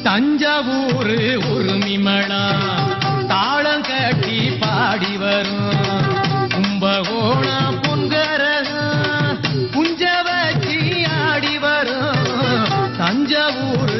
தஞ்சாவூர் உரிமைமளா தாளம் கட்டி பாடி வரும் கும்பகோணம் பொன்கரகம் குஞ்ச வச்சி ஆடி வரும் தஞ்சாவூர்